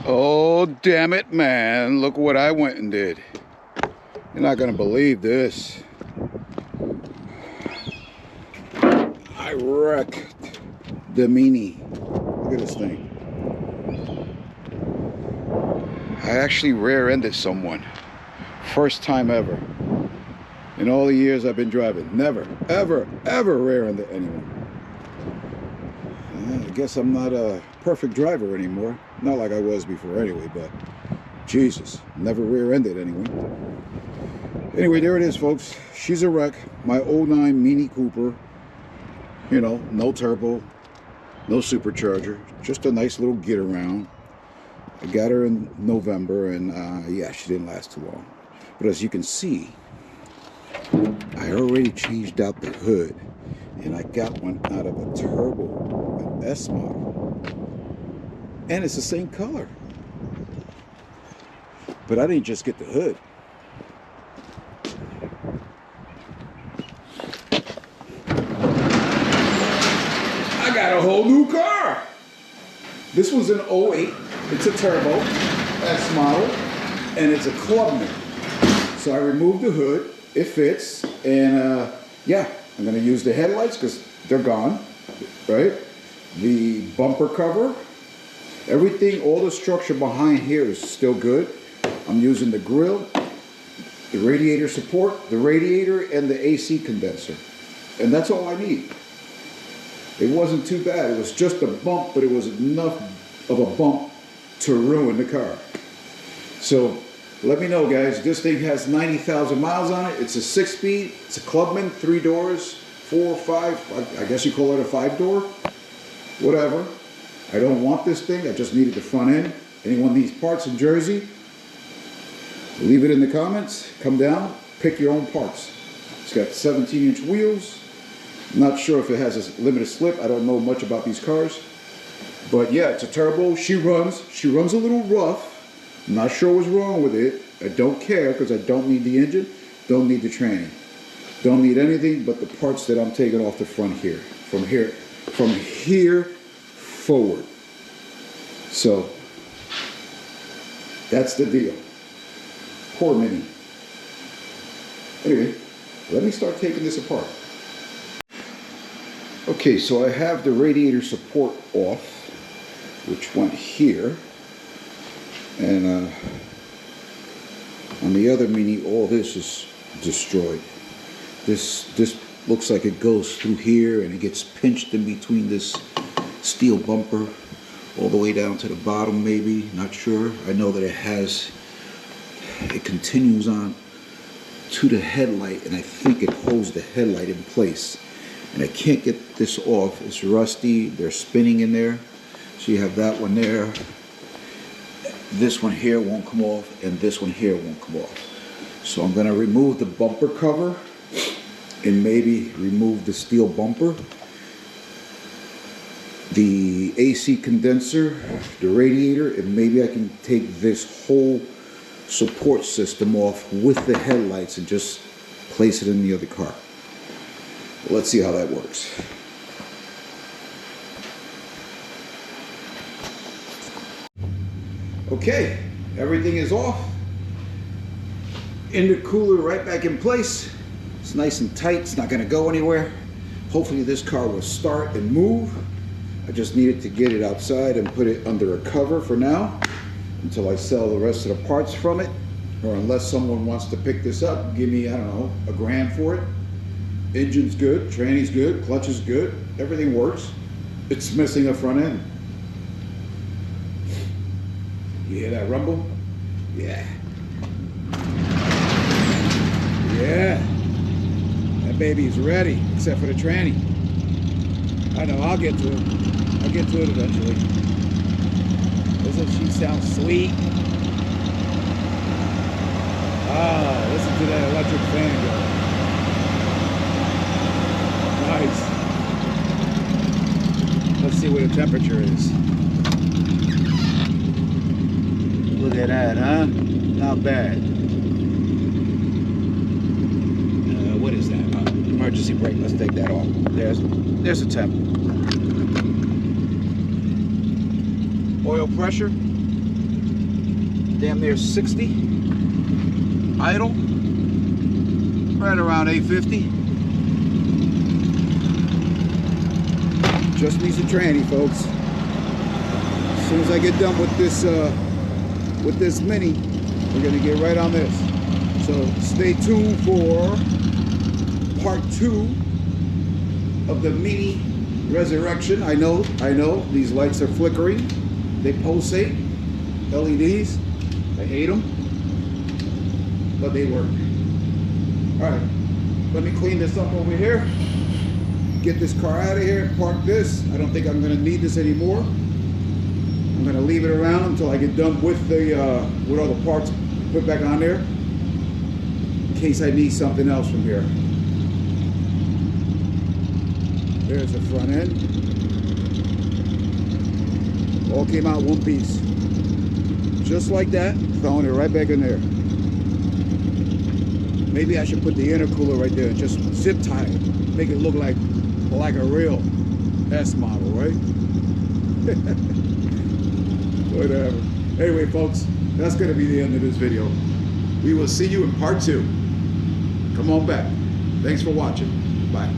Oh, damn it, man. Look what I went and did. You're not gonna believe this. I wrecked the Mini. Look at this thing. I actually rear-ended someone. First time ever. In all the years I've been driving. Never, ever, ever rear-ended anyone. I guess I'm not a perfect driver anymore. Not like I was before anyway, but Jesus, never rear-ended anyone. Anyway, there it is, folks. She's a wreck. My 09 Mini Cooper. You know, no turbo, no supercharger. Just a nice little get around. I got her in November, and yeah, she didn't last too long. But as you can see, I already changed out the hood, and I got one out of a turbo, an S model, and it's the same color. But I didn't just get the hood. I got a whole new car. This was an 08. It's a turbo, S model, and it's a Clubman. So I removed the hood. It fits, and yeah, I'm gonna use the headlights because they're gone, right? The bumper cover, everything, all the structure behind here is still good. I'm using the grill, the radiator support, the radiator, and the AC condenser, and that's all I need. It wasn't too bad. It was just a bump, but it was enough of a bump to ruin the car. So let me know, guys. This thing has 90,000 miles on it. It's a 6-speed. It's a Clubman, 3 doors, 4, 5. I guess you call it a 5-door. Whatever. I don't want this thing. I just needed the front end. Anyone needs parts in Jersey, leave it in the comments. Come down, pick your own parts. It's got 17-inch wheels. I'm not sure if it has a limited slip. I don't know much about these cars. But yeah, it's a turbo. She runs a little rough. I'm not sure what's wrong with it. I don't care because I don't need the engine, don't need the tranny. Don't need anything but the parts that I'm taking off the front here. From here forward. So that's the deal. Poor Mini. Anyway, let me start taking this apart. Okay, so I have the radiator support off, which went here. And on the other Mini, all this is destroyed. This looks like it goes through here and it gets pinched in between this steel bumper all the way down to the bottom, maybe, not sure. I know that it continues on to the headlight, and I think it holds the headlight in place. And I can't get this off. It's rusty. They're spinning in there. So you have that one there. This one here won't come off, and this one here won't come off. So I'm going to remove the bumper cover and maybe remove the steel bumper, the AC condenser, the radiator, and maybe I can take this whole support system off with the headlights and just place it in the other car. Let's see how that works. Okay, everything is off. Intercooler right back in place. It's nice and tight. It's not going to go anywhere. Hopefully this car will start and move. I just needed to get it outside and put it under a cover for now until I sell the rest of the parts from it, or unless someone wants to pick this up, give me, I don't know, $1,000 for it. Engine's good, tranny's good, clutch is good, everything works. It's missing a front end. You hear that rumble? Yeah. Yeah. That baby's ready, except for the tranny. I know, I'll get to it. I'll get to it eventually. Doesn't she sound sweet? Ah, listen to that electric fan go. Nice. Let's see what the temperature is. Look at that, huh? Not bad. What is that? Emergency brake. Let's take that off. There's a temp. Oil pressure. damn near 60. Idle, right around 850. Just needs a tranny, folks. As soon as I get done with this Mini, we're gonna get right on this. So stay tuned for part 2 of the Mini Resurrection. I know, these lights are flickering. They pulsate. LEDs, I hate them, but they work. All right, let me clean this up over here. Get this car out of here, park this. I don't think I'm gonna need this anymore. I'm gonna leave it around until I get done with with all the parts put back on there, in case I need something else from here. There's the front end. All came out one piece. Just like that, throwing it right back in there. Maybe I should put the intercooler right there and just zip tie it. Make it look like a real S model, right? Whatever. Anyway, folks, that's going to be the end of this video. We will see you in part 2. Come on back. Thanks for watching. Bye.